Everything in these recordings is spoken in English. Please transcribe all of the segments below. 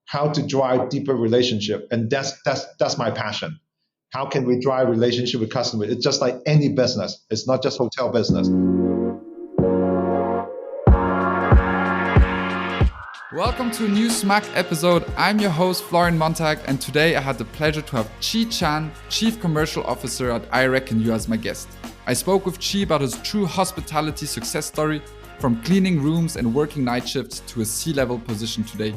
how to drive deeper relationship. And that's my passion. How can we drive relationship with customers? It's just like any business. It's not just hotel business. Welcome to a new Smack episode. I'm your host, Florian Montag, and today I had the pleasure to have Chi Chan, Chief Commercial Officer at IRECKONU, as my guest. I spoke with Chi about his true hospitality success story, from cleaning rooms and working night shifts to a C-level position today,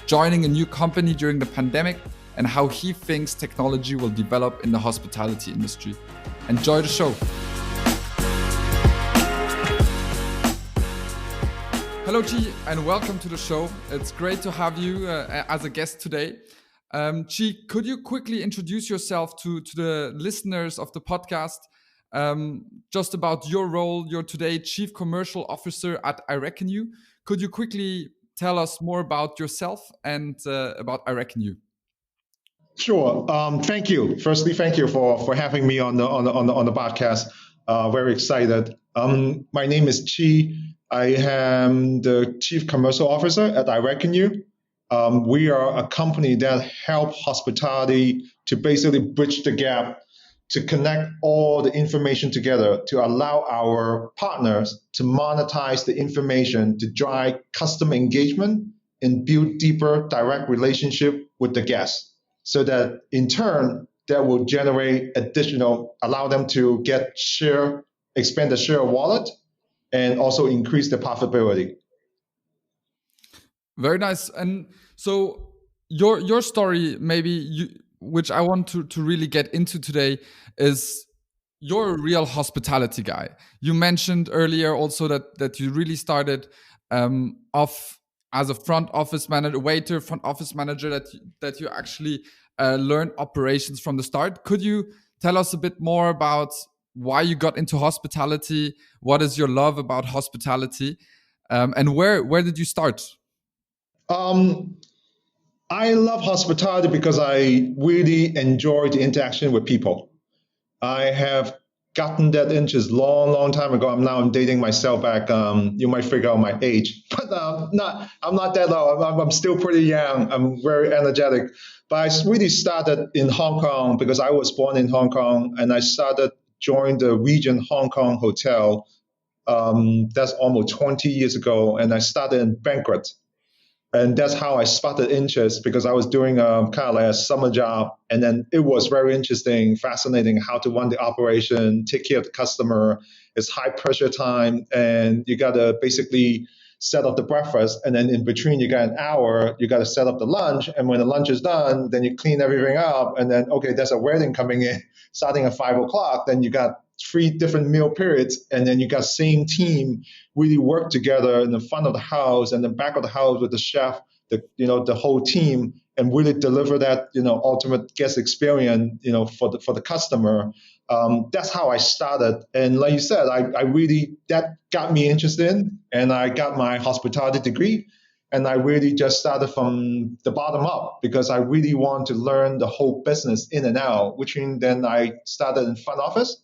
joining a new company during the pandemic, and how he thinks technology will develop in the hospitality industry. Enjoy the show. Hello, Chi, and welcome to the show. It's great to have you as a guest today. Chi, could you quickly introduce yourself to the listeners of the podcast, just about your role? You're today Chief Commercial Officer at IRECKONU. Could you quickly tell us more about yourself and about IRECKONU? Sure. Thank you. Firstly, thank you for having me on the podcast. Very excited. My name is Chi. I am the Chief Commercial Officer at IRECKONU. We are a company that helps hospitality to basically bridge the gap, to connect all the information together, to allow our partners to monetize the information, to drive customer engagement and build deeper direct relationship with the guests, so that in turn that will generate allow them to expand the share of wallet, and also increase the profitability. Very nice. And so your story, which I want to really get into today, is you're a real hospitality guy. You mentioned earlier also that you really started off as a front office manager, front office manager, that you actually learned operations from the start. Could you tell us a bit more about why you got into hospitality? What is your love about hospitality? And where did you start? I love hospitality because I really enjoy the interaction with people. I have gotten that interest long time ago. I'm dating myself back. You might figure out my age, but I'm not that low. I'm still pretty young. I'm very energetic. But I really started in Hong Kong because I was born in Hong Kong, and I started joined the Regent Hong Kong Hotel. That's almost 20 years ago, and I started in banquet. And that's how I spotted interest, because I was doing kind of like a summer job. And then it was very interesting, fascinating how to run the operation, take care of the customer. It's high pressure time, and you got to basically set up the breakfast. And then in between, you got an hour, you got to set up the lunch. And when the lunch is done, then you clean everything up. And then, okay, there's a wedding coming in starting at 5 o'clock. Then you got 3 different meal periods, and then you got same team really work together in the front of the house and the back of the house with the chef, the whole team, and really deliver that ultimate guest experience for the customer. That's how I started, and like you said, I really, that got me interested, and I got my hospitality degree. And I really just started from the bottom up because I really want to learn the whole business in and out, which means then I started in front office.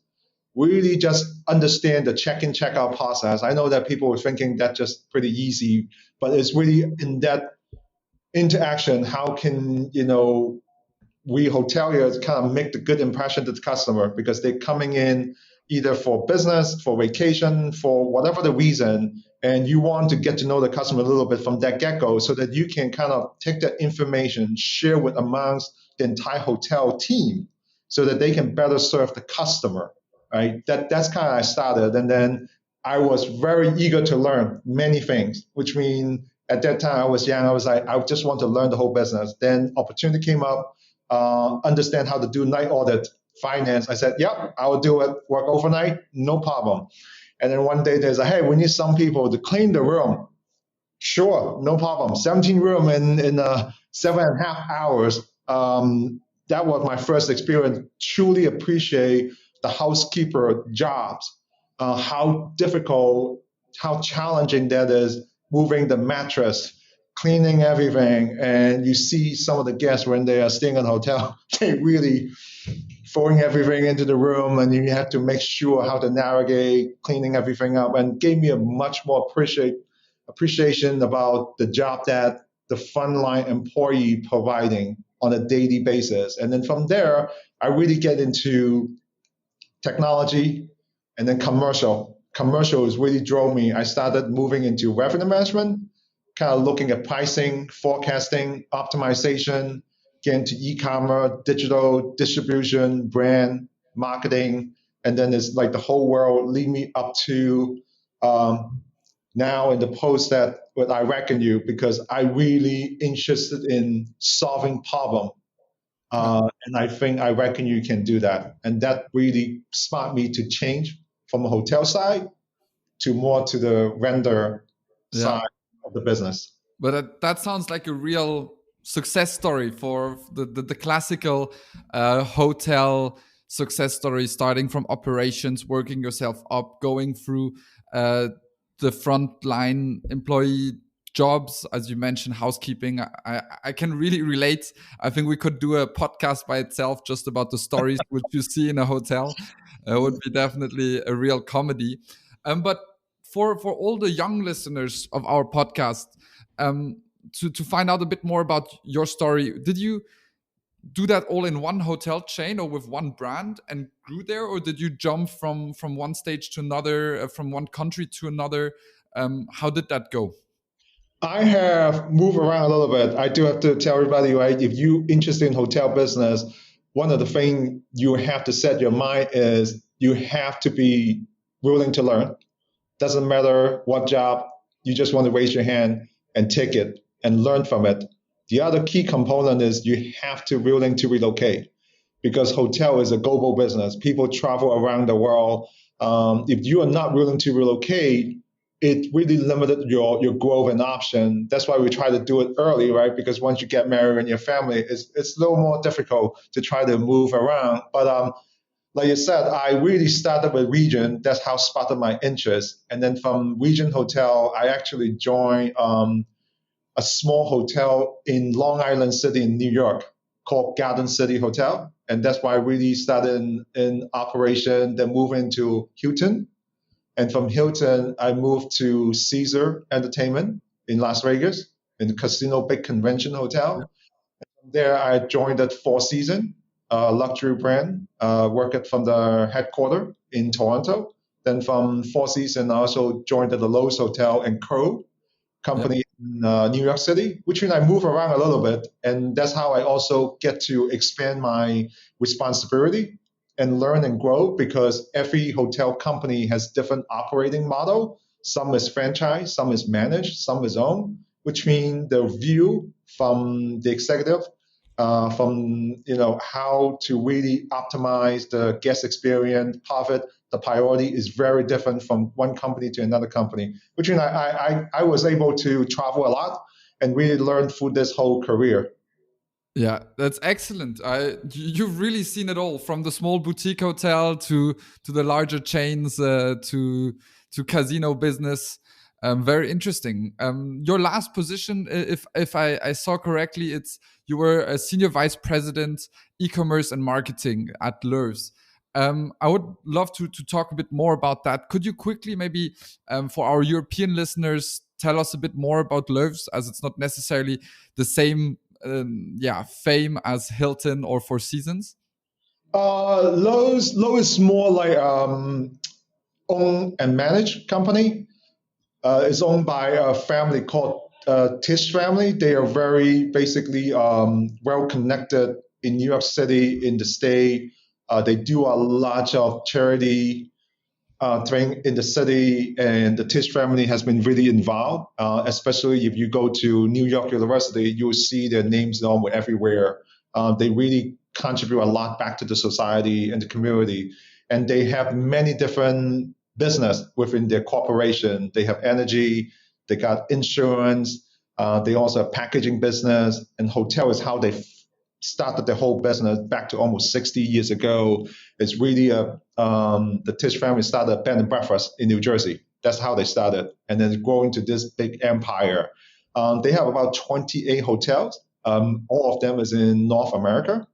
Really just understand the check-in, check-out process. I know that people were thinking that's just pretty easy, but it's really in that interaction. How can, we hoteliers kind of make the good impression to the customer, because they're coming in either for business, for vacation, for whatever the reason, and you want to get to know the customer a little bit from that get-go, so that you can kind of take that information, share with amongst the entire hotel team, so that they can better serve the customer. Right. That's kind of how I started. And then I was very eager to learn many things, which means at that time I was young. I was like, I just want to learn the whole business. Then opportunity came up, understand how to do night audit, finance. I said, yep, I will do it, work overnight, no problem. And then one day there's hey, we need some people to clean the room. Sure, no problem. 17 room in 7.5 hours. That was my first experience. Truly appreciate the housekeeper jobs, how difficult, how challenging that is, moving the mattress, cleaning everything. And you see some of the guests when they are staying in a hotel, they really throwing everything into the room, and you have to make sure how to navigate, cleaning everything up, and gave me a much more appreciation about the job that the frontline employee providing on a daily basis. And then from there, I really get into technology and then commercial. Commercial is really drove me. I started moving into revenue management, kind of looking at pricing, forecasting, optimization, get into e-commerce, digital distribution, brand, marketing, and then it's like the whole world lead me up to um, now in the post that with IRECKONU because I really interested in solving problem. Yeah. And I think I reckon you can do that. And that really sparked me to change from a hotel side to more to the render Yeah. side of the business. But that sounds like a real success story for the classical hotel success story, starting from operations, working yourself up, going through uh, the frontline employee jobs, as you mentioned, housekeeping. I can really relate. I think we could do a podcast by itself just about the stories which you see in a hotel. It would be definitely a real comedy. But for all the young listeners of our podcast, um, to find out a bit more about your story, did you do that all in one hotel chain or with one brand and grew there, or did you jump from one stage to another, from one country to another? How did that go? I have moved around a little bit. I do have to tell everybody, right? If you interested in hotel business, one of the things you have to set your mind is you have to be willing to learn. Doesn't matter what job, you just want to raise your hand and take it and learn from it. The other key component is you have to be willing to relocate because hotel is a global business. People travel around the world. If you are not willing to relocate, it really limited your growth and option. That's why we try to do it early, right? Because once you get married and your family, it's a little more difficult to try to move around. But like you said, I really started with Region. That's how spotted my interest. And then from Region Hotel, I actually joined a small hotel in Long Island City in New York called Garden City Hotel. And that's why I really started in operation, then moved into Hilton. And from Hilton, I moved to Caesar Entertainment in Las Vegas, in the Casino Big Convention Hotel. There, I joined at Four Seasons, a luxury brand, worked from the headquarters in Toronto. Then from Four Seasons, I also joined at the Loews Hotel and Co. Yeah. company in New York City, which means I move around a little bit. And that's how I also get to expand my responsibility and learn and grow because every hotel company has different operating model. Some is franchise, some is managed, some is owned, which means the view from the executive, from how to really optimize the guest experience, profit, the priority is very different from one company to another company. Which means I was able to travel a lot and really learn through this whole career. Yeah, that's excellent. You've really seen it all, from the small boutique hotel to the larger chains, to casino business. Very interesting. Your last position, if I saw correctly, it's you were a senior vice president, e-commerce and marketing at Loews. I would love to talk a bit more about that. Could you quickly, maybe for our European listeners, tell us a bit more about Loews, as it's not necessarily the same fame as Hilton or Four Seasons? Lowe's is more like owned and managed company. It's owned by a family called Tish family. They are very basically well connected in New York City, in the state. They do a lot of charity thing in the city, and the Tish family has been really involved. Especially if you go to New York University, you'll see their names almost everywhere. They really contribute a lot back to the society and the community, and they have many different business within their corporation. They have energy, they got insurance, they also have packaging business, and hotel is how they started the whole business back to almost 60 years ago. It's really the Tish family started a bed and breakfast in New Jersey. That's how they started, and then growing to this big empire. They have about 28 hotels. All of them is in North America.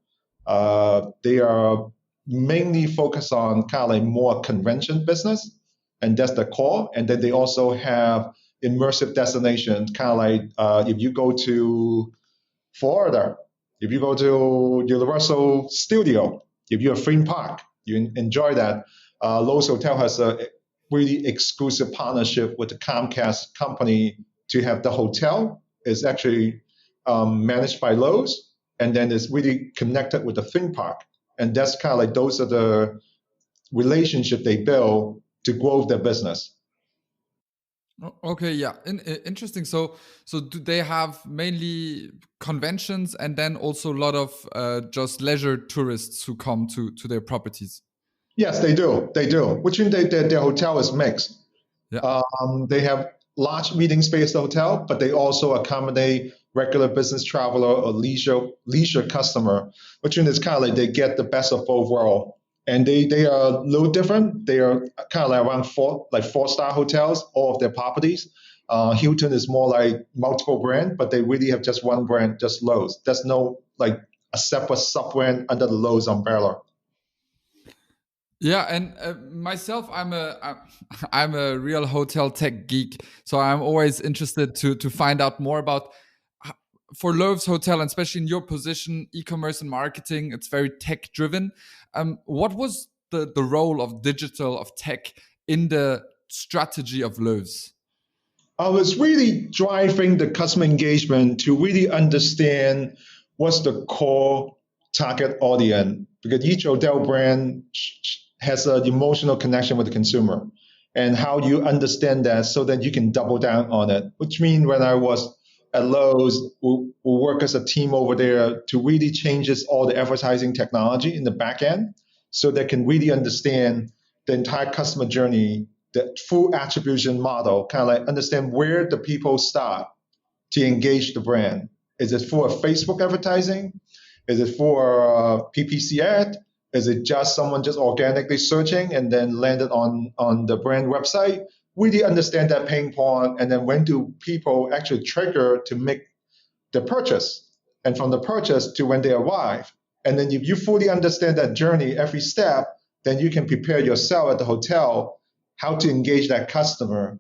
They are mainly focused on kind of like more convention business, and that's the core. And then they also have immersive destinations, kind of like if you go to Florida, if you go to Universal Studio, if you're a theme park, you enjoy that. Loews Hotel has a really exclusive partnership with the Comcast company to have the hotel. It's actually managed by Loews, and then it's really connected with the theme park. And that's kind of like those are the relationship they build to grow their business. Okay, yeah, interesting. So do they have mainly conventions and then also a lot of just leisure tourists who come to their properties? Yes, they do. They do. Which means their hotel is mixed. Yeah. They have large meeting space hotel, but they also accommodate regular business traveler or leisure customer, which means it's kind of like they get the best of both worlds. And they are a little different. They are kind of like around four-star hotels, all of their properties. Hilton is more like multiple brand, but they really have just one brand, just Loews. There's no like a separate sub-brand under the Loews umbrella. Yeah, and myself, I'm a real hotel tech geek, so I'm always interested to find out more about for Loews Hotel, and especially in your position, e-commerce and marketing. It's very tech driven. What was the role of digital of tech in the strategy of Loews? I was really driving the customer engagement to really understand what's the core target audience because each hotel brand has an emotional connection with the consumer and how you understand that so that you can double down on it, which means when I was at Loews, we work as a team over there to really changes all the advertising technology in the back end so they can really understand the entire customer journey, the full attribution model, kind of like understand where the people start to engage the brand. Is it for a Facebook advertising? Is it for a PPC ad? Is it just someone just organically searching and then landed on the brand website? Really understand that pain point, and then when do people actually trigger to make the purchase? And from the purchase to when they arrive. And then if you fully understand that journey, every step, then you can prepare yourself at the hotel how to engage that customer.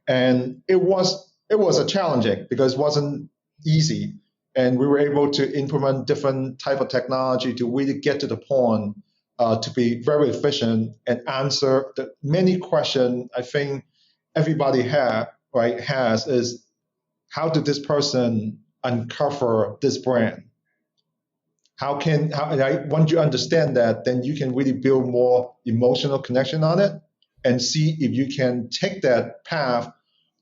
And it was a challenging because it wasn't easy. And we were able to implement different type of technology to really get to the point to be very efficient and answer the many questions I think everybody has is how did this person uncover this brand? Once you understand that, then you can really build more emotional connection on it and see if you can take that path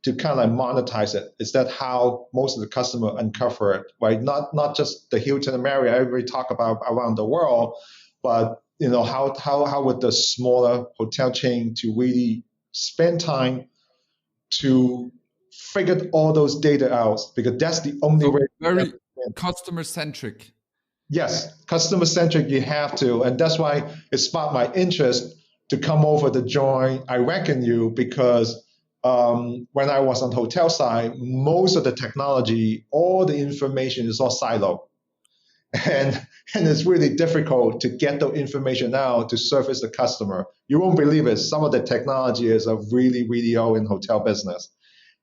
to kind of like monetize it. Is that how most of the customer uncover it, right? Not just the Hilton and Marriott everybody talk about around the world, but how would the smaller hotel chain to really spend time to figure all those data out because that's the only So way. very customer centric. Yes, customer centric. You have to, and that's why it sparked my interest to come over to join IRECKONU because when I was on the hotel side, most of the technology, all the information is all silo. And it's really difficult to get the information out to service the customer. You won't believe it. Some of the technology is a really, really old in hotel business.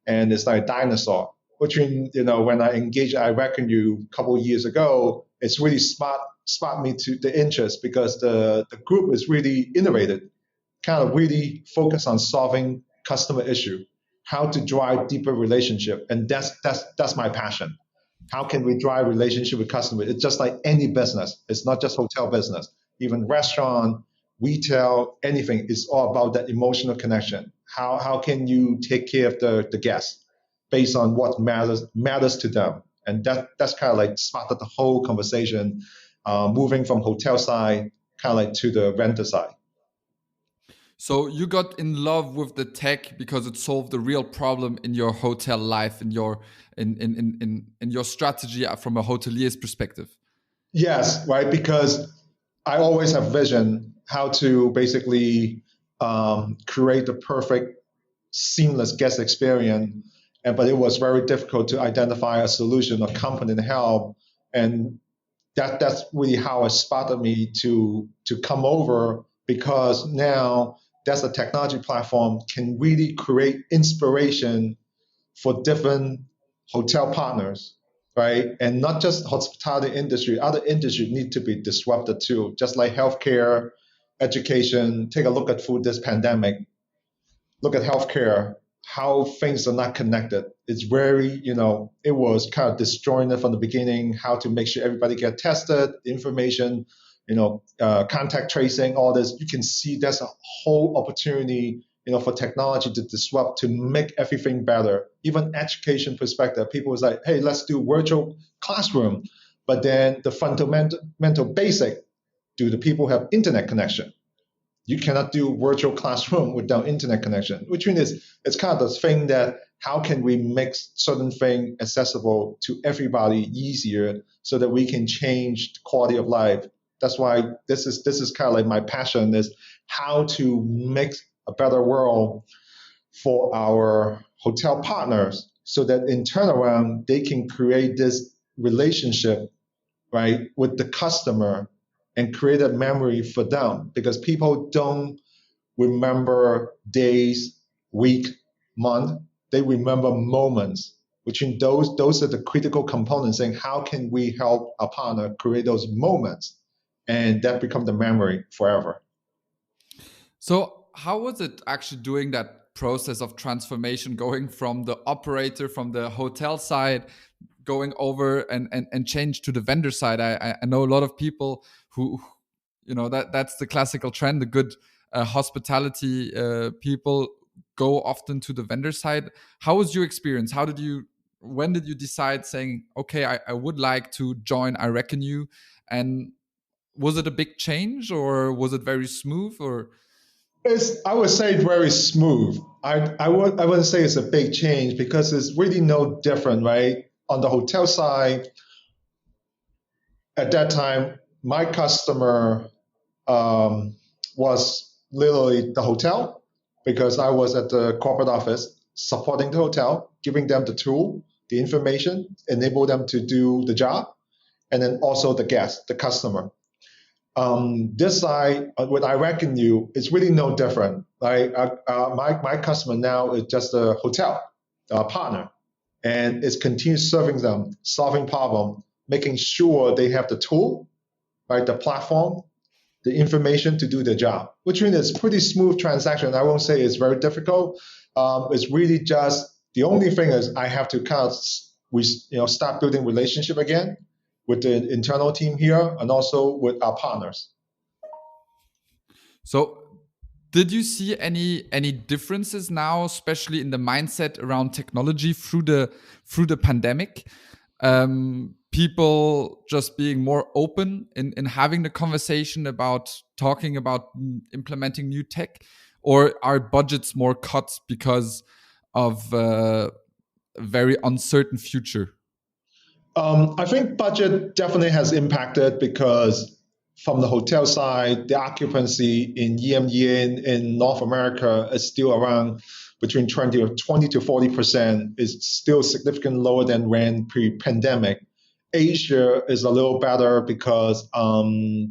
And it's like a dinosaur. Which means, when I engaged IRECKONU a couple of years ago, it's really sparked me to the interest because the group is really innovative, kind of really focused on solving customer issue, how to drive deeper relationship. And that's my passion. How can we drive relationship with customers? It's just like any business. It's not just hotel business. Even restaurant, retail, anything is all about that emotional connection. How can you take care of the guests based on what matters to them? And that's kind of like started the whole conversation, moving from hotel side kind of like to the renter side. So you got in love with the tech because it solved a real problem in your hotel life, in your in your strategy from a hotelier's perspective. Yes, right. Because I always have vision how to basically create the perfect seamless guest experience, but it was very difficult to identify a solution or company to help, and that's really how it spotted me to come over because now that's a technology platform can really create inspiration for different hotel partners, right? And not just hospitality industry, other industries need to be disrupted too, just like healthcare, education. Take a look at food this pandemic. Look at healthcare, how things are not connected. It's very, it was kind of disjointed from the beginning, how to make sure everybody get tested, the information, contact tracing, all this. You can see there's a whole opportunity, for technology to disrupt, to make everything better. Even education perspective, people was like, hey, let's do virtual classroom. But then the fundamental basic, do the people have internet connection? You cannot do virtual classroom without internet connection, which means it's kind of the thing that how can we make certain thing accessible to everybody easier so that we can change the quality of life. That's why this is kind of like my passion is how to make a better world for our hotel partners so that in turnaround they can create this relationship, right, with the customer and create a memory for them because people don't remember days, week, month. They remember moments, which in those are the critical components saying how can we help our partner create those moments and that become the memory forever. So how was it actually doing that process of transformation, going from the operator, from the hotel side, going over and change to the vendor side? I know a lot of people who, that's the classical trend. The good hospitality people go often to the vendor side. How was your experience? When did you decide saying, okay, I would like to join IRECKONU? And was it a big change or was it very smooth or? I would say very smooth. I wouldn't say it's a big change because it's really no different, right? On the hotel side, at that time, my customer was literally the hotel because I was at the corporate office supporting the hotel, giving them the tool, the information, enable them to do the job, and then also the guest, the customer. This side, with IRECKONU, it's really no different. Right? My customer now is just a hotel partner, and it's continues serving them, solving problem, making sure they have the tool, right, the platform, the information to do the job, which means it's pretty smooth transaction. I won't say it's very difficult. It's really just the only thing is I have to kind of start building relationship again with the internal team here and also with our partners. So did you see any differences now, especially in the mindset around technology through the pandemic? People just being more open in having the conversation about talking about implementing new tech, or are budgets more cut because of a very uncertain future? I think budget definitely has impacted because from the hotel side, the occupancy in EMEA in North America is still around between 20 to 40%, is still significantly lower than when pre-pandemic. Asia is a little better because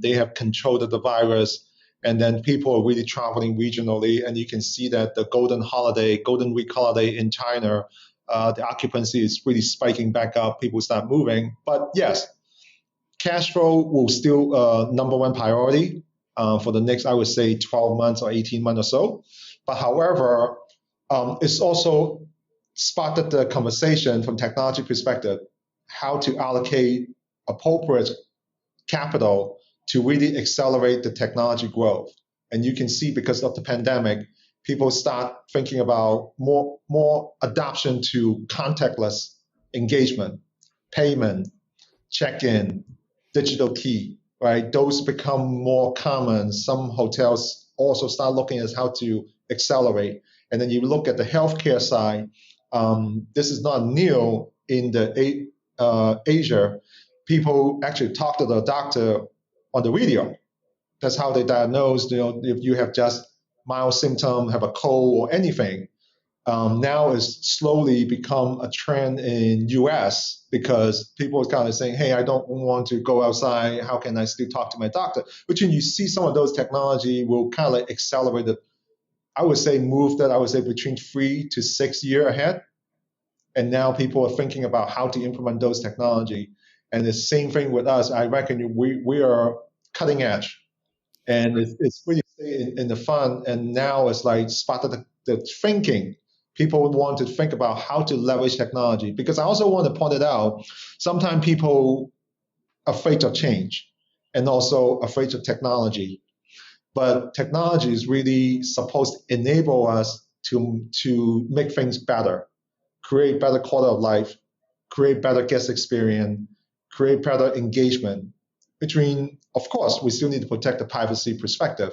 they have controlled the virus, and then people are really traveling regionally, and you can see that the Golden Week holiday in China, the occupancy is really spiking back up. People start moving, but yes, cash flow will still number one priority for the next, I would say, 12 months or 18 months or so. But however, it's also spotted the conversation from technology perspective, how to allocate appropriate capital to really accelerate the technology growth. And you can see because of the pandemic, people start thinking about more adoption to contactless engagement, payment, check-in, digital key, right? Those become more common. Some hotels also start looking at how to accelerate. And then you look at the healthcare side. This is not new in the Asia. People actually talk to the doctor on the video. That's how they diagnose. If you have just mild symptom, have a cold or anything. Now it's slowly become a trend in US because people are kind of saying, hey, I don't want to go outside. How can I still talk to my doctor? Which when you see some of those technology will kind of like accelerate it. I would say move that I would say between 3 to 6 years ahead. and now people are thinking about how to implement those technology. And the same thing with us. I reckon we are cutting edge, and it's really in the fun. And now it's like started the thinking. People want to think about how to leverage technology, because I also want to point it out. Sometimes people are afraid of change, and also afraid of technology. But technology is really supposed to enable us to make things better, create better quality of life, create better guest experience, create better engagement. Between, of course, we still need to protect the privacy perspective,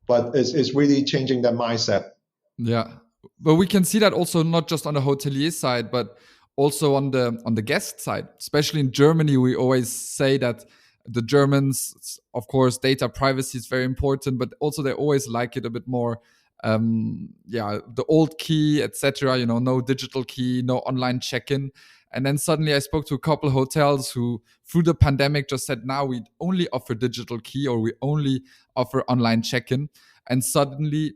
but it's really changing that mindset. Yeah, but we can see that also not just on the hotelier side, but also on the guest side. Especially in Germany, we always say that the Germans, of course, data privacy is very important, but also they always like it a bit more. Yeah, the old key, etc. You know, no digital key, no online check-in. And then suddenly I spoke to a couple hotels who, through the pandemic, just said, now we only offer digital key or we only offer online check-in. And suddenly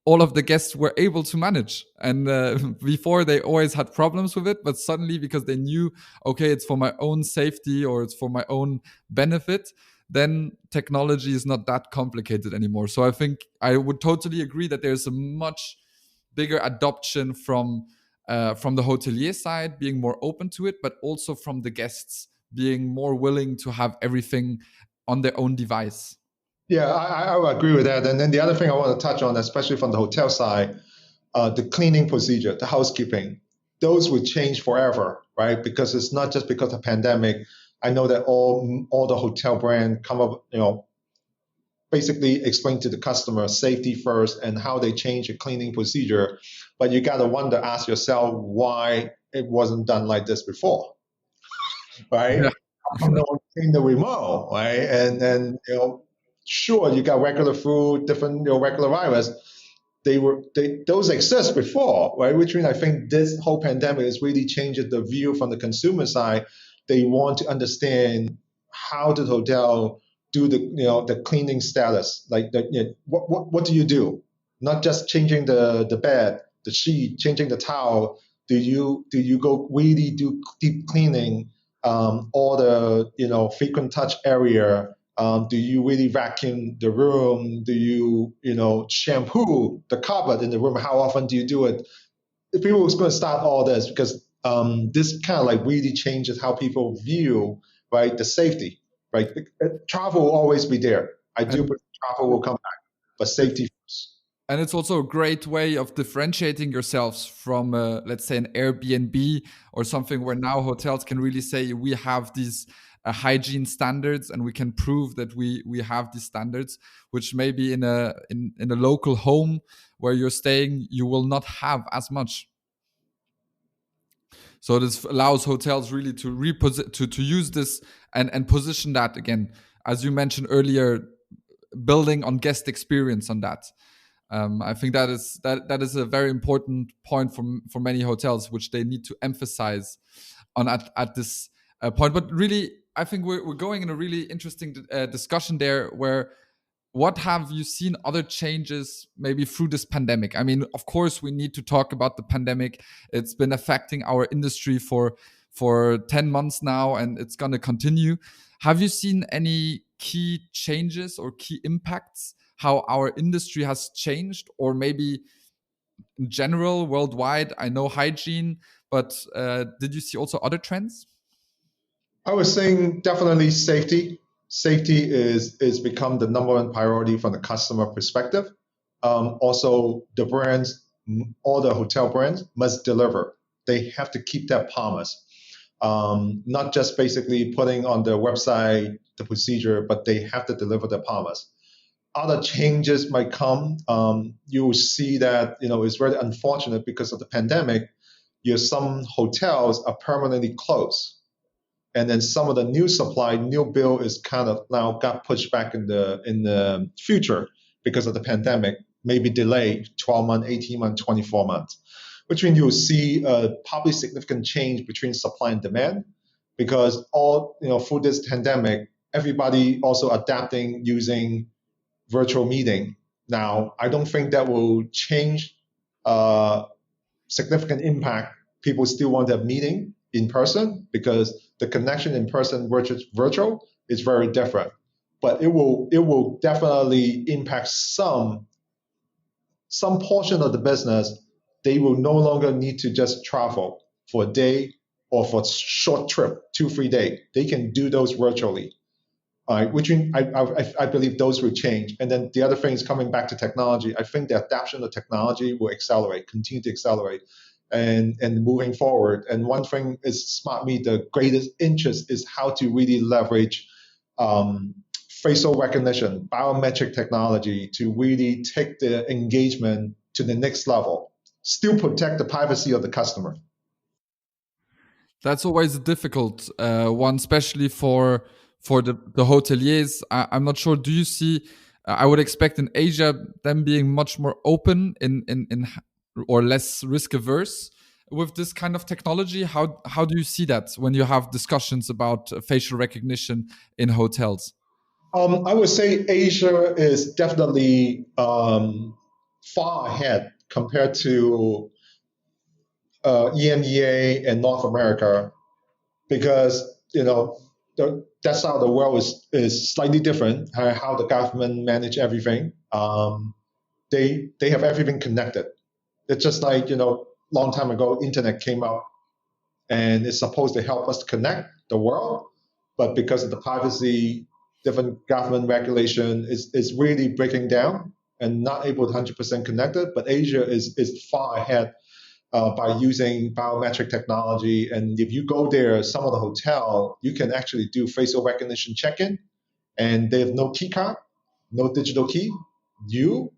all of the guests were able to manage. And before they always had problems with it, but suddenly because they knew, okay, it's for my own safety or it's for my own benefit, then technology is not that complicated anymore. So I think I would totally agree that there's a much bigger adoption from the hotelier side being more open to it, but also from the guests being more willing to have everything on their own device. Yeah, I would agree with that. And then the other thing I want to touch on, especially from the hotel side, the cleaning procedure, the housekeeping, those will change forever, right? Because it's not just because of pandemic. I know that all the hotel brand come up, basically explain to the customer safety first and how they change the cleaning procedure. But you got to ask yourself why it wasn't done like this before, right? Yeah. How come no one cleaned the remote, right? And then, sure, you got regular food, different, regular virus. Those exist before, right? Which means I think this whole pandemic has really changed the view from the consumer side. They want to understand how the hotel do the cleaning status, like what do you do? Not just changing the bed, the sheet, changing the towel. Do you go really do deep cleaning, all the frequent touch area? Do you really vacuum the room? Do you shampoo the carpet in the room? How often do you do it? If people was going to start all this, because this kind of like really changes how people view, right, the safety, right? Travel will always be there. I do And believe travel will come back, but it's safety first. and it's also a great way of differentiating yourselves from, let's say, an Airbnb or something where now hotels can really say we have these hygiene standards and we can prove that we have these standards, which maybe in a local home where you're staying you will not have as much. So this allows hotels really to to use this and position that again, as you mentioned earlier, building on guest experience on that. I think that is a very important point for many hotels, which they need to emphasize on at this point. But really, I think we're going in a really interesting discussion there, where what have you seen other changes maybe through this pandemic? I mean, of course, we need to talk about the pandemic. It's been affecting our industry for 10 months now, and it's going to continue. Have you seen any key changes or key impacts, how our industry has changed, or maybe in general, worldwide? I know hygiene, but did you see also other trends? I was saying definitely safety. Safety is become the number one priority from the customer perspective. Also, the brands, all the hotel brands must deliver. They have to keep that promise. Not just basically putting on their website the procedure, but they have to deliver the promise. Other changes might come. You will see that it's very unfortunate because of the pandemic. Some hotels are permanently closed, and then some of the new supply, new build is kind of now got pushed back in the future because of the pandemic, maybe delayed 12 months, 18 months, 24 months, which means you'll see a probably significant change between supply and demand, because all through this pandemic, everybody also adapting using virtual meeting. Now, I don't think that will change significant impact people still want to have meeting in person because the connection in person versus virtual is very different. But it will definitely impact some portion of the business. They will no longer need to just travel for a day or for a short trip, 2 3 days. They can do those virtually. Which I believe those will change. And then the other thing is coming back to technology. I think the adoption of technology will accelerate, continue to accelerate, and moving forward. And one thing is smart me, the greatest interest is how to really leverage facial recognition, biometric technology to really take the engagement to the next level, still protect the privacy of the customer. That's always a difficult one, especially for the hoteliers. I'm not sure. Do you see? I would expect in Asia them being much more open in or less risk averse with this kind of technology. How do you see that when you have discussions about facial recognition in hotels? I would say Asia is definitely far ahead compared to EMEA and North America because that's how the world is slightly different. How the government manage everything. They have everything connected. It's just like long time ago, internet came out and it's supposed to help us connect the world, but because of the privacy, different government regulation is really breaking down and not able to 100% connect it. But Asia is far ahead by using biometric technology. And if you go there, some of the hotel, you can actually do facial recognition check-in, and they have no key card, no digital key. Your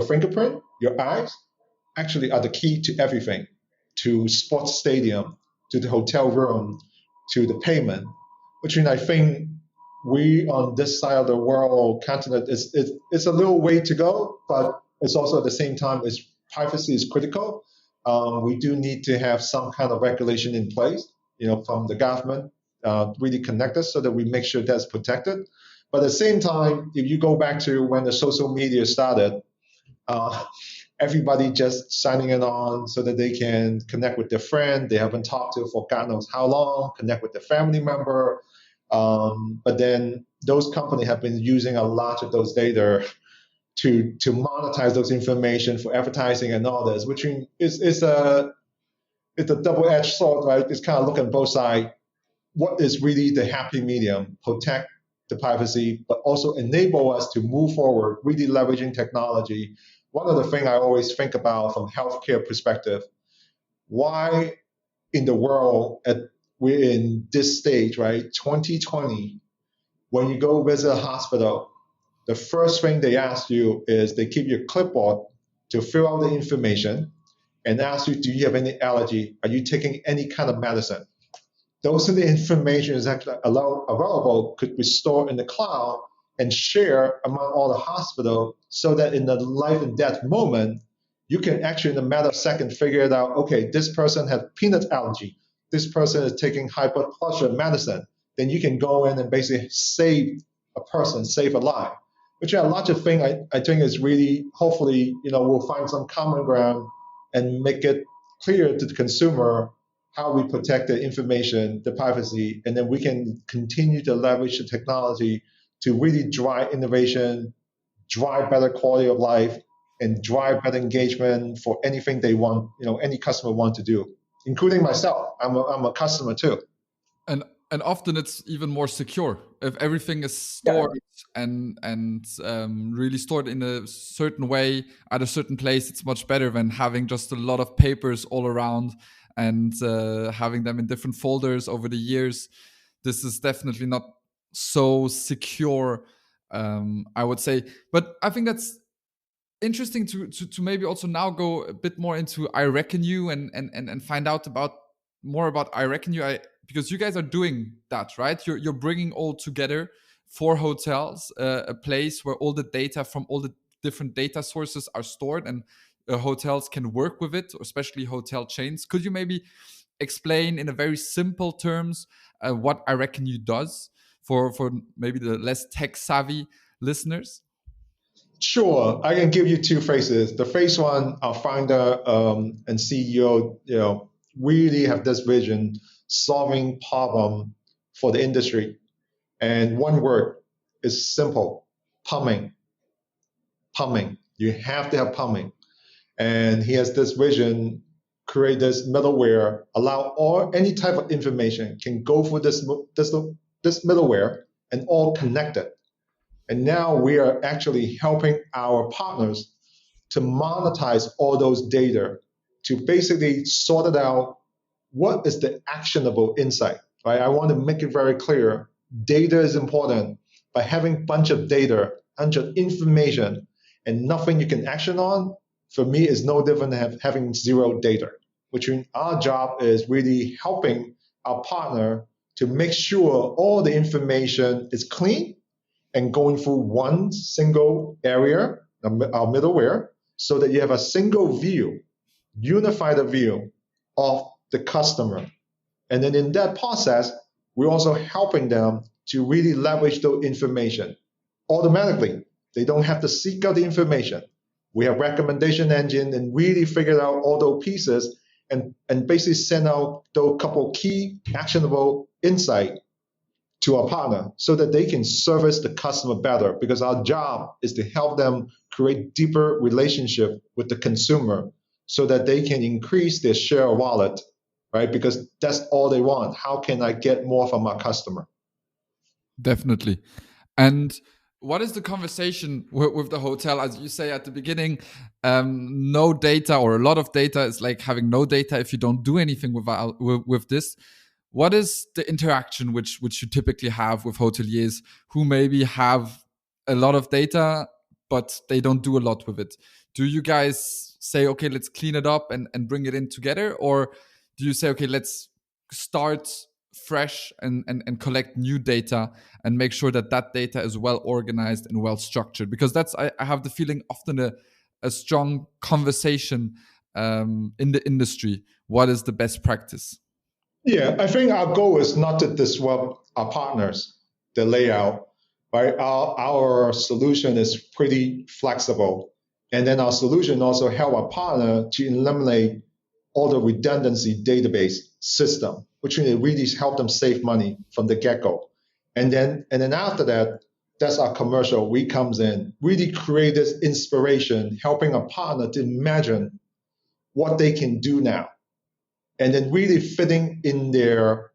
fingerprint, your eyes, actually are the key to everything, to sports stadium, to the hotel room, to the payment. Which means I think we on this side of the world continent is a little way to go, but it's also at the same time is privacy is critical. We do need to have some kind of regulation in place, from the government, really connect us so that we make sure that's protected. But at the same time, if you go back to when the social media started, uh, everybody just signing it on so that they can connect with their friend they haven't talked to for God knows how long, connect with their family member. But then those companies have been using a lot of those data to monetize those information for advertising and all this, which it's a double-edged sword, right? It's kind of looking both sides. What is really the happy medium? Protect the privacy, but also enable us to move forward, really leveraging technology. One of the things I always think about from healthcare perspective, why in the world we're in this stage, right? 2020, when you go visit a hospital, the first thing they ask you is they keep your clipboard to fill out the information and ask you, do you have any allergy? Are you taking any kind of medicine? Those are the information is actually available, could be stored in the cloud and share among all the hospital so that in the life and death moment, you can actually in a matter of seconds figure it out, okay, this person has peanut allergy. This person is taking high blood pressure medicine. Then you can go in and basically save a person, save a life. Which are a lot of things I think is really, hopefully, we'll find some common ground and make it clear to the consumer how we protect the information, the privacy, and then we can continue to leverage the technology to really drive innovation, drive better quality of life, and drive better engagement for anything they want, any customer want to do, including myself. I'm a customer too. And often it's even more secure if everything is Yeah. stored and really stored in a certain way at a certain place. It's much better than having just a lot of papers all around and having them in different folders over the years. This is definitely not so secure, I would say. But I think that's interesting to maybe also now go a bit more into IRECKONU and find out more about IRECKONU. Because you guys are doing that, right? You're bringing all together for hotels, a place where all the data from all the different data sources are stored, and hotels can work with it, especially hotel chains. Could you maybe explain in a very simple terms what IRECKONU does for maybe the less tech savvy listeners? Sure, I can give you two phrases. The first one, our founder and CEO, really have this vision solving problem for the industry. And one word is simple: plumbing. Plumbing. You have to have plumbing. And he has this vision: create this middleware, allow all any type of information can go through this middleware and all connected. And now we are actually helping our partners to monetize all those data to basically sort it out. What is the actionable insight? Right? I want to make it very clear. Data is important. By having a bunch of data, bunch of information, and nothing you can action on, for me, is no different than having zero data. Which means our job is really helping our partner to make sure all the information is clean and going through one single area, our middleware, so that you have a single view, unified view of the customer. And then in that process, we're also helping them to really leverage those information automatically. They don't have to seek out the information. We have recommendation engine and really figured out all those pieces and basically send out those couple key actionable insight to our partner so that they can service the customer better, because our job is to help them create deeper relationship with the consumer so that they can increase their share of wallet, right? Because that's all they want. How can I get more from our customer? Definitely. And what is the conversation with the hotel? As you say at the beginning, no data or a lot of data is like having no data if you don't do anything with this. What is the interaction which you typically have with hoteliers who maybe have a lot of data, but they don't do a lot with it? Do you guys say, okay, let's clean it up and bring it in together? Or do you say, okay, let's start fresh and collect new data and make sure that data is well organized and well structured? Because that's, I have the feeling, often a strong conversation in the industry. What is the best practice? Yeah, I think our goal is not to disrupt our partners, the layout, right? Our solution is pretty flexible. And then our solution also help our partner to eliminate all the redundancy database system, which really help them save money from the get-go. And then after that, that's our commercial. We comes in, really create this inspiration, helping a partner to imagine what they can do now, and then really fitting in their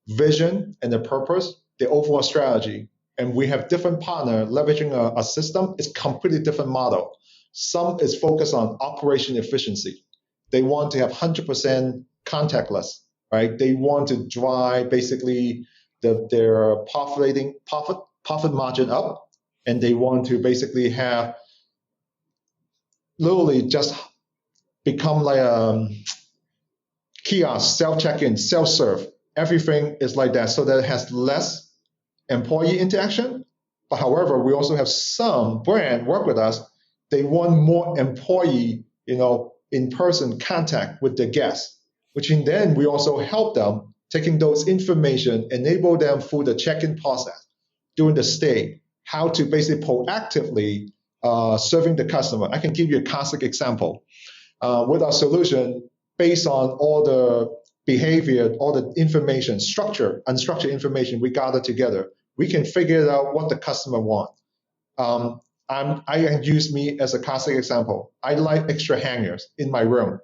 vision and their purpose, their overall strategy. And we have different partner leveraging a system. It's completely different model. Some is focused on operation efficiency. They want to have 100% contactless, right? They want to drive basically their profit margin up, and they want to basically have literally just become like a kiosk, self-check-in, self-serve. Everything is like that, so that it has less employee interaction. But however, we also have some brand work with us. They want more employee, in-person contact with the guests, which in then we also help them taking those information, enable them through the check-in process, during the stay, how to basically proactively serving the customer. I can give you a classic example. With our solution, based on all the behavior, all the information, structured, unstructured information we gather together, we can figure out what the customer wants. I use me as a classic example. I like extra hangers in my room.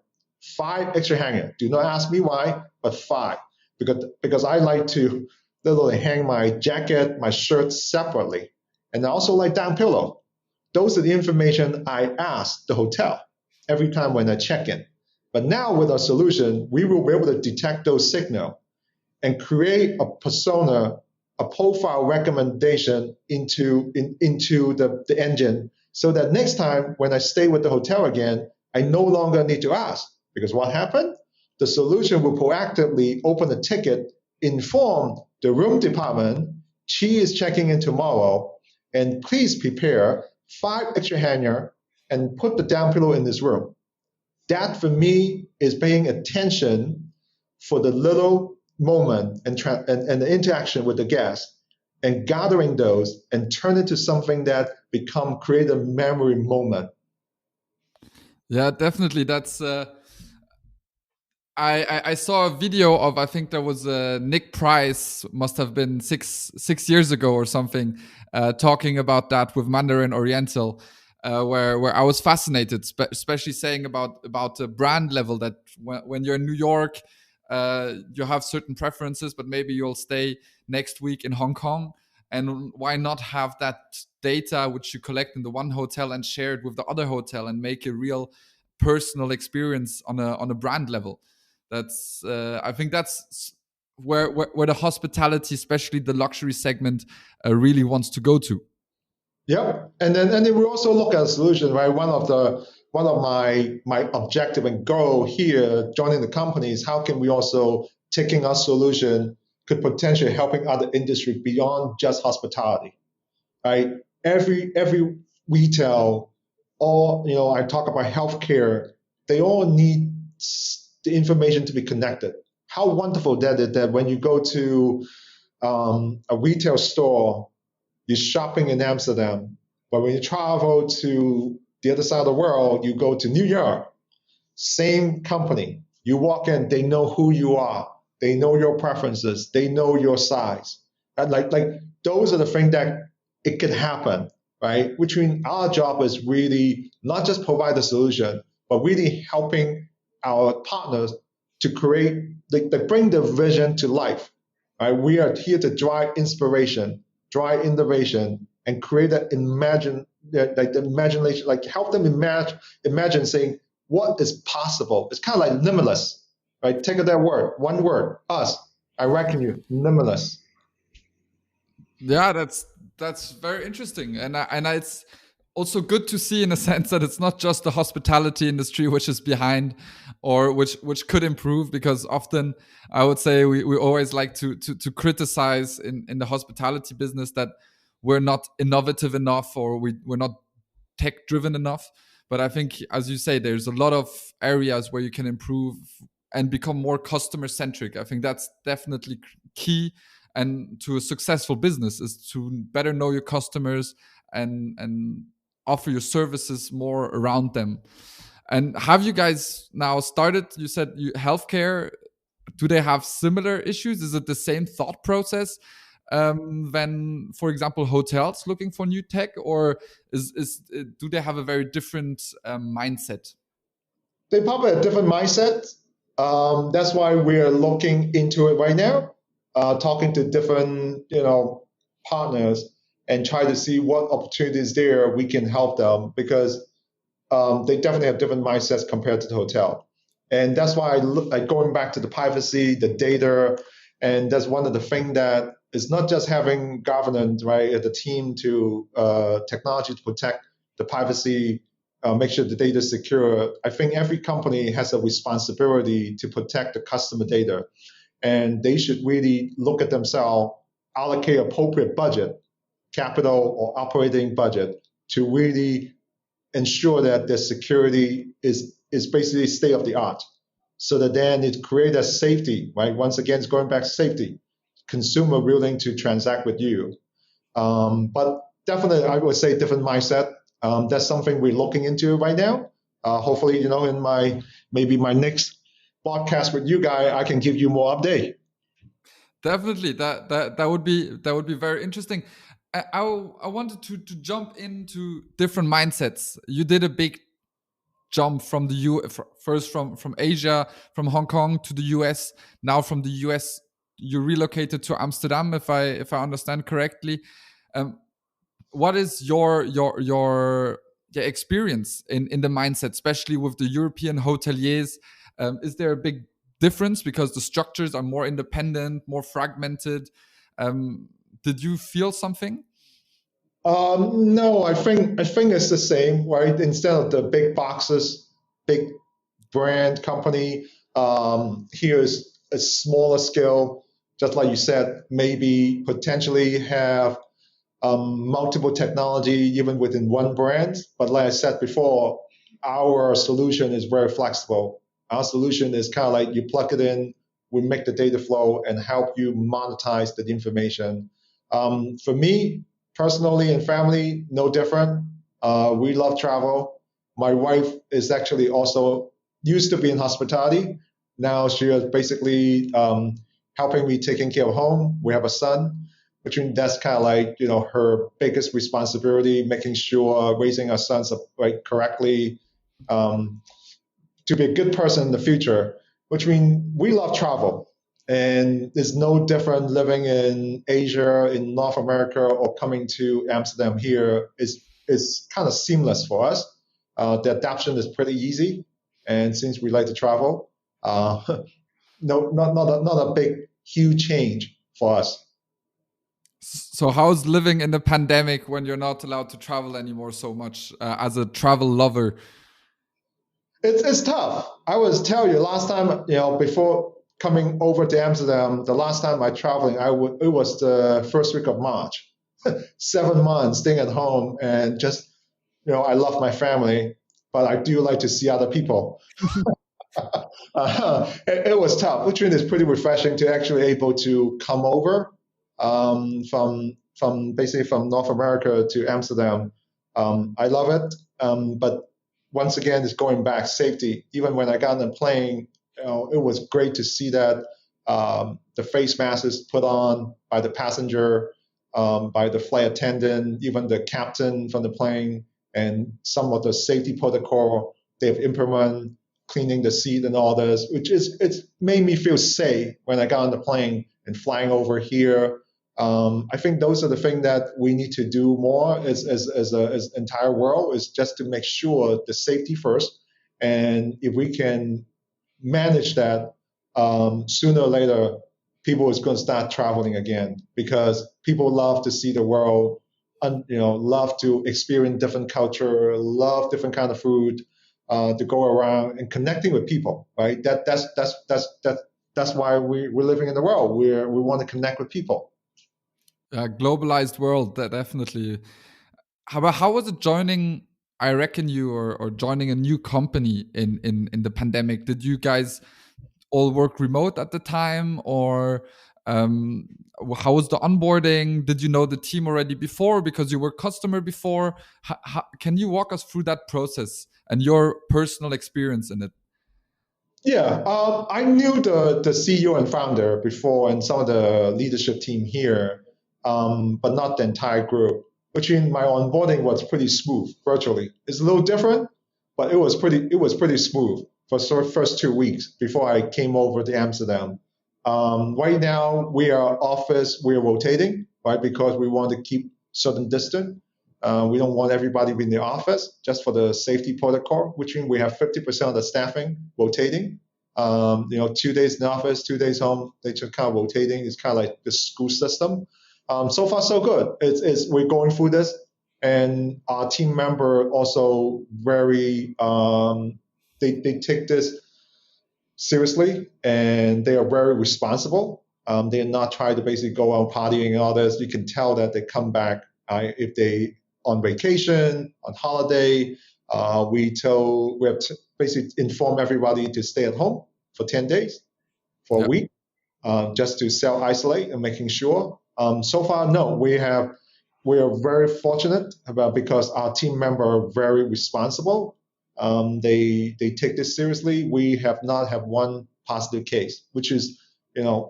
5 extra hangers. Do not ask me why, but 5. Because I like to literally hang my jacket, my shirt separately. And I also like down pillow. Those are the information I ask the hotel every time when I check in. But now with our solution, we will be able to detect those signals and create a persona, a profile recommendation into the engine, so that next time when I stay with the hotel again, I no longer need to ask. Because what happened? The solution will proactively open a ticket, inform the room department, she is checking in tomorrow, and please prepare 5 extra hanger and put the down pillow in this room. That for me is paying attention for the little moment and the interaction with the guest, and gathering those and turn it to something that create a memory moment. Yeah, definitely. That's I saw a video of, I think there was a Nick Price, must have been six years ago or something, talking about that with Mandarin Oriental, where I was fascinated, especially saying about the brand level, that when you're in New York, you have certain preferences, but maybe you'll stay next week in Hong Kong, and why not have that data which you collect in the one hotel and share it with the other hotel and make a real personal experience on a brand level. That's I think that's where the hospitality, especially the luxury segment, really wants to go to. Yep. And then we also look at a solution, right? One of my objective and goal here joining the company is how can we also taking our solution could potentially helping other industry beyond just hospitality, right? Every retail, all I talk about healthcare, they all need the information to be connected. How wonderful that is that when you go to a retail store, you're shopping in Amsterdam, but when you travel to the other side of the world, you go to New York, same company. You walk in, they know who you are, they know your preferences, they know your size. And like those are the things that it could happen, right? Which means our job is really not just provide the solution, but really helping our partners to create, they bring the vision to life, right? We are here to drive inspiration, drive innovation, and create that the imagination, like help them imagine saying what is possible. It's kind of like limitless, right? Take that word, one word, us. I reckon you, limitless. Yeah, that's very interesting, and it's also good to see in a sense that it's not just the hospitality industry which is behind, or which could improve, because often I would say we always like to criticize in the hospitality business that we're not innovative enough, or we're not tech driven enough. But I think, as you say, there's a lot of areas where you can improve and become more customer centric. I think that's definitely key, and to a successful business is to better know your customers and offer your services more around them. And have you guys now started, you said healthcare, do they have similar issues? Is it the same thought process than, for example, hotels looking for new tech, or do they have a very different mindset? They probably have a different mindset. That's why we're looking into it right now, talking to different partners and try to see what opportunities there we can help them, because they definitely have different mindsets compared to the hotel. And that's why I look like going back to the privacy, the data, and that's one of the things that is not just having governance, right, the team to technology to protect the privacy, make sure the data is secure. I think every company has a responsibility to protect the customer data, and they should really look at themselves, allocate appropriate budget, capital or operating budget to really ensure that the security is basically state of the art, so that then it creates a safety, right? Once again, it's going back to safety, consumer willing to transact with you. But definitely, I would say different mindset. That's something we're looking into right now. Hopefully, in maybe my next podcast with you guys, I can give you more update. Definitely, that would be very interesting. I wanted to jump into different mindsets. You did a big jump from the first from Asia, from Hong Kong to the US. Now from the US, you relocated to Amsterdam, if I understand correctly. Um, what is your experience in the mindset, especially with the European hoteliers? Is there a big difference because the structures are more independent, more fragmented? Um, did you feel something? No, I think it's the same, right? Instead of the big boxes, big brand company, here's a smaller scale, just like you said, maybe potentially have multiple technology even within one brand. But like I said before, our solution is very flexible. Our solution is kind of like you plug it in, we make the data flow and help you monetize the information. For me personally and family, no different. We love travel. My wife is actually also used to be in hospitality. Now she is basically helping me taking care of home. We have a son, which means that's kind of like her biggest responsibility, making sure raising our sons like correctly, um, to be a good person in the future. Which means we love travel, and it's no different living in Asia, in North America, or coming to Amsterdam here. Is kind of seamless for us. The adaptation is pretty easy, and since we like to travel, uh, no, not a big, huge change for us. So how's living in the pandemic when you're not allowed to travel anymore so much as a travel lover? It's tough. I was tell you last time, before coming over to Amsterdam, the last time I traveling, it was the first week of March. 7 months staying at home and just, I love my family, but I do like to see other people. It was tough, which is pretty refreshing to actually able to come over from basically from North America to Amsterdam. I love it, but once again, it's going back safety. Even when I got on the plane, it was great to see that the face mask is put on by the passenger, by the flight attendant, even the captain from the plane, and some of the safety protocol they've implemented, cleaning the seat and all this, which is it's made me feel safe when I got on the plane and flying over here. I think those are the things that we need to do more as entire world is just to make sure the safety first, and if we can manage that, sooner or later, people is going to start traveling again because people love to see the world, and love to experience different culture, love different kind of food, to go around and connecting with people. Right? That's why we're living in the world where we want to connect with people. Globalized world, that definitely. How was it joining I reckon you or joining a new company in the pandemic? Did you guys all work remote at the time, or um, how was the onboarding? Did you know the team already before because you were customer before? Can you walk us through that process and your personal experience in it? Yeah, I knew the CEO and founder before and some of the leadership team here, but not the entire group. Which means my onboarding was pretty smooth virtually. It's a little different, but it was pretty smooth for first 2 weeks before I came over to Amsterdam. Right now we're rotating, right, because we want to keep certain distance. We don't want everybody in the office just for the safety protocol, which means we have 50% of the staffing rotating. 2 days in the office, 2 days home. They just kind of rotating. It's kind of like the school system. So far, so good. We're going through this, and our team member also very they take this seriously, and they are very responsible. They are not trying to basically go out partying and all this. You can tell that they come back if they on vacation, on holiday. We have to basically inform everybody to stay at home for 10 days, for a Yeah. week, just to self isolate and making sure. So far, no, we are very fortunate about because our team member are very responsible. They take this seriously. We have not had one positive case, which is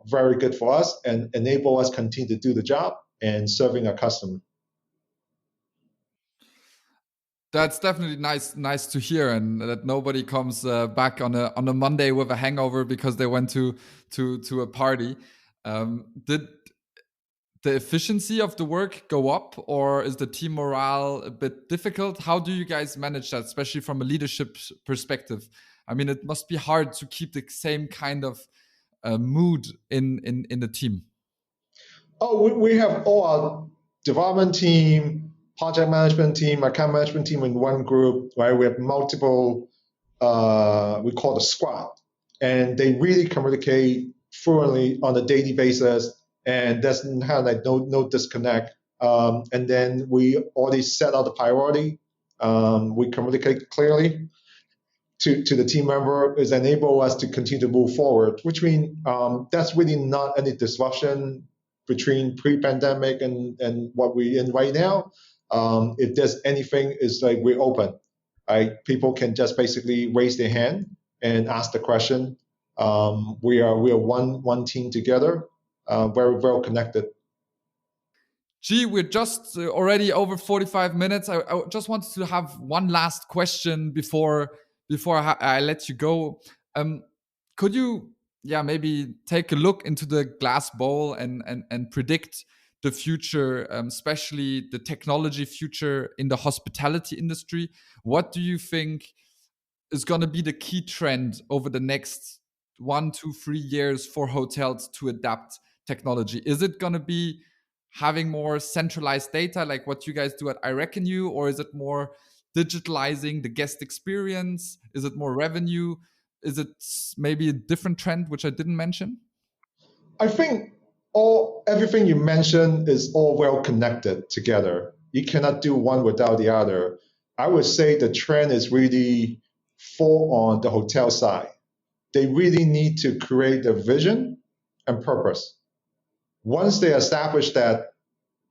very good for us and enable us continue to do the job and serving our customer. That's definitely nice to hear, and that nobody comes back on a Monday with a hangover because they went to a party. Did the efficiency of the work go up, or is the team morale a bit difficult? How do you guys manage that, especially from a leadership perspective? I mean, it must be hard to keep the same kind of mood in the team. Oh, we have all our development team, project management team, account management team in one group, right? We have multiple, we call the squad, and they really communicate fluently on a daily basis, and there's kind of like no disconnect. And then we already set out the priority. We communicate clearly to the team member is enable us to continue to move forward, which means that's really not any disruption between pre-pandemic and what we're in right now. If there's anything, it's like we're open. Right? People can just basically raise their hand and ask the question. We are one team together, very well connected. Gee, we're just already over 45 minutes. I just wanted to have one last question before I let you go. Could you, maybe take a look into the glass bowl and predict the future, especially the technology future in the hospitality industry? What do you think is going to be the key trend over the next 1, 2, 3 years for hotels to adapt technology? Is it going to be having more centralized data like what you guys do at IRECKONU, or is it more digitalizing the guest experience? Is it more revenue? Is it maybe a different trend which I didn't mention? I think everything you mentioned is all well connected together. You cannot do one without the other. I would say the trend is really fall on the hotel side. They really need to create a vision and purpose. Once they establish that,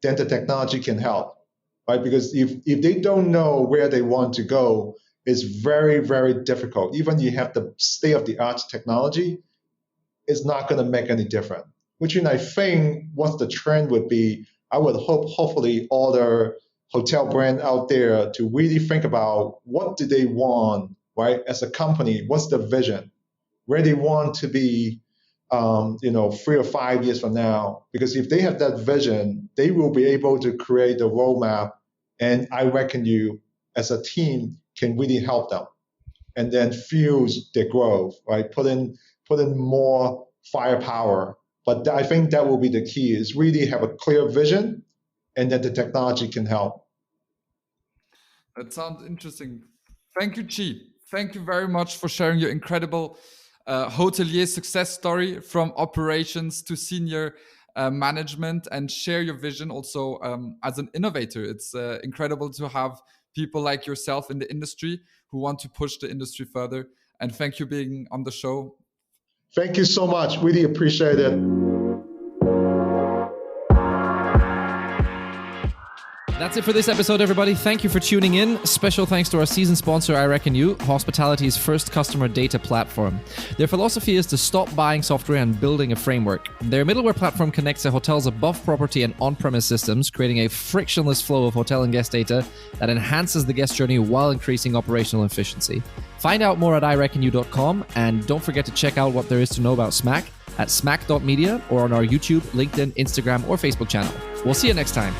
then the technology can help, right? Because if they don't know where they want to go, it's very, very difficult. Even you have the state-of-the-art technology, it's not going to make any difference. Which means I think what the trend would be, I would hopefully all the hotel brand out there to really think about what do they want, right? As a company, what's the vision? Where they want to be 3 or 5 years from now. Because if they have that vision, they will be able to create a roadmap. And I reckon you, as a team, can really help them and then fuel their growth, right? Put in more firepower. But I think that will be the key, is really have a clear vision, and then the technology can help. That sounds interesting. Thank you, Chi. Thank you very much for sharing your incredible hotelier success story from operations to senior management, and share your vision also as an innovator. It's incredible to have people like yourself in the industry who want to push the industry further. And thank you being on the show. Thank you so much. Really appreciate it. That's it for this episode, everybody. Thank you for tuning in. Special thanks to our season sponsor, IRECKONU, hospitality's first customer data platform. Their philosophy is to stop buying software and building a framework. Their middleware platform connects a hotel's above property and on-premise systems, creating a frictionless flow of hotel and guest data that enhances the guest journey while increasing operational efficiency. Find out more at ireckonu.com, and don't forget to check out what there is to know about Smack at smack.media or on our YouTube, LinkedIn, Instagram, or Facebook channel. We'll see you next time.